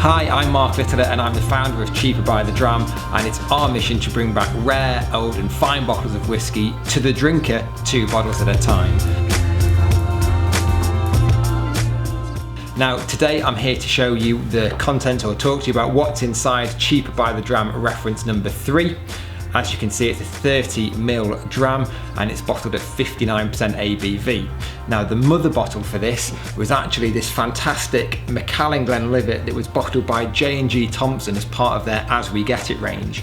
Hi, I'm Mark Littler and I'm the founder of Cheaper by the Dram, and it's our mission to bring back rare, old and fine bottles of whiskey to the drinker, 2 bottles at a time. Now today I'm here to show you the content, or talk to you about what's inside Cheaper by the Dram reference number 3. As you can see, it's a 30ml dram and it's bottled at 59% ABV. Now the mother bottle for this was actually this fantastic Macallan Glenlivet that was bottled by JG Thomson as part of their As We Get It range.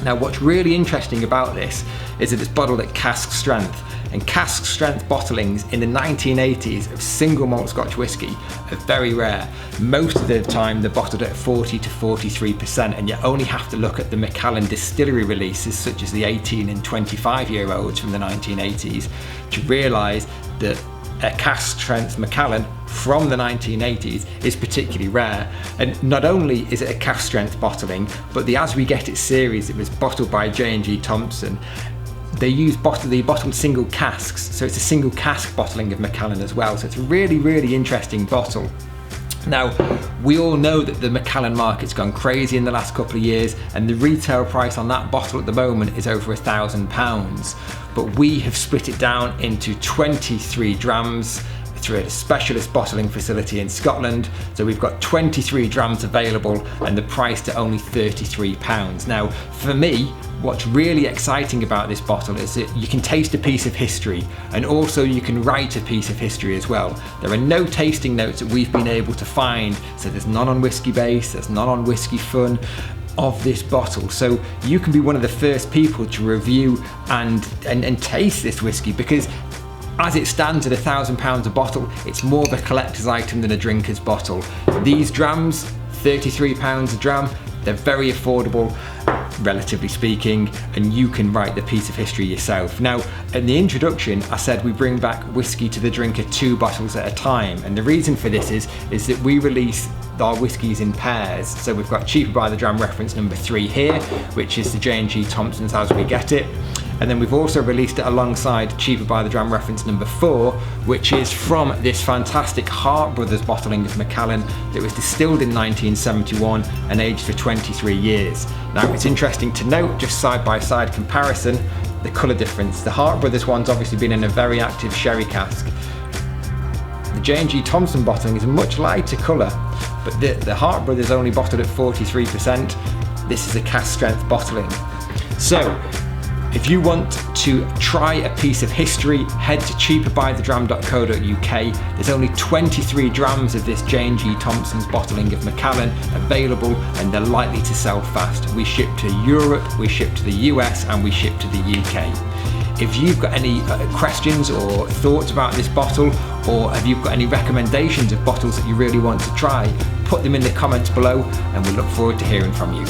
Now what's really interesting about this is that it's bottled at cask strength, and cask strength bottlings in the 1980s of single malt Scotch whisky are very rare. Most of the time they're bottled at 40 to 43%, and you only have to look at the Macallan distillery releases such as the 18 and 25 year olds from the 1980s to realise that a cask strength Macallan from the 1980s is particularly rare. And not only is it a cask strength bottling, but the As We Get It series, it was bottled by JG Thomson. They bottled single casks, so it's a single cask bottling of Macallan as well. So it's a really, really interesting bottle. Now, we all know that the Macallan market's gone crazy in the last couple of years, and the retail price on that bottle at the moment is over £1,000. But we have split it down into 23 drams through a specialist bottling facility in Scotland. So we've got 23 drams available and the price to only £33. Now, for me, what's really exciting about this bottle is that you can taste a piece of history, and also you can write a piece of history as well. There are no tasting notes that we've been able to find, so there's none on Whiskey Base, there's none on Whiskey Fun of this bottle. So you can be one of the first people to review and taste this whiskey, because as it stands at £1,000 a bottle, it's more of a collector's item than a drinker's bottle. These drams, £33 a dram, they're very affordable, relatively speaking, and you can write the piece of history yourself. Now, in the introduction, I said we bring back whiskey to the drinker 2 bottles at a time, and the reason for this is that we release our whiskies in pairs. So we've got Cheaper by the Dram reference number 3 here, which is the J&G Thomson's As We Get It. And then we've also released it alongside Cheaper by the Dram reference number 4, which is from this fantastic Hart Brothers bottling of Macallan that was distilled in 1971 and aged for 23 years. Now it's interesting to note, just side by side comparison, the colour difference. The Hart Brothers one's obviously been in a very active sherry cask. The J&G Thomson bottling is a much lighter colour, but the Hart Brothers only bottled at 43%. This is a cask strength bottling. So, if you want to try a piece of history, head to cheaperbythedram.co.uk. There's only 23 drams of this J&G Thomson's bottling of Macallan available, and they're likely to sell fast. We ship to Europe, we ship to the US, and we ship to the UK. If you've got any questions or thoughts about this bottle, or have you got any recommendations of bottles that you really want to try, put them in the comments below, and we look forward to hearing from you.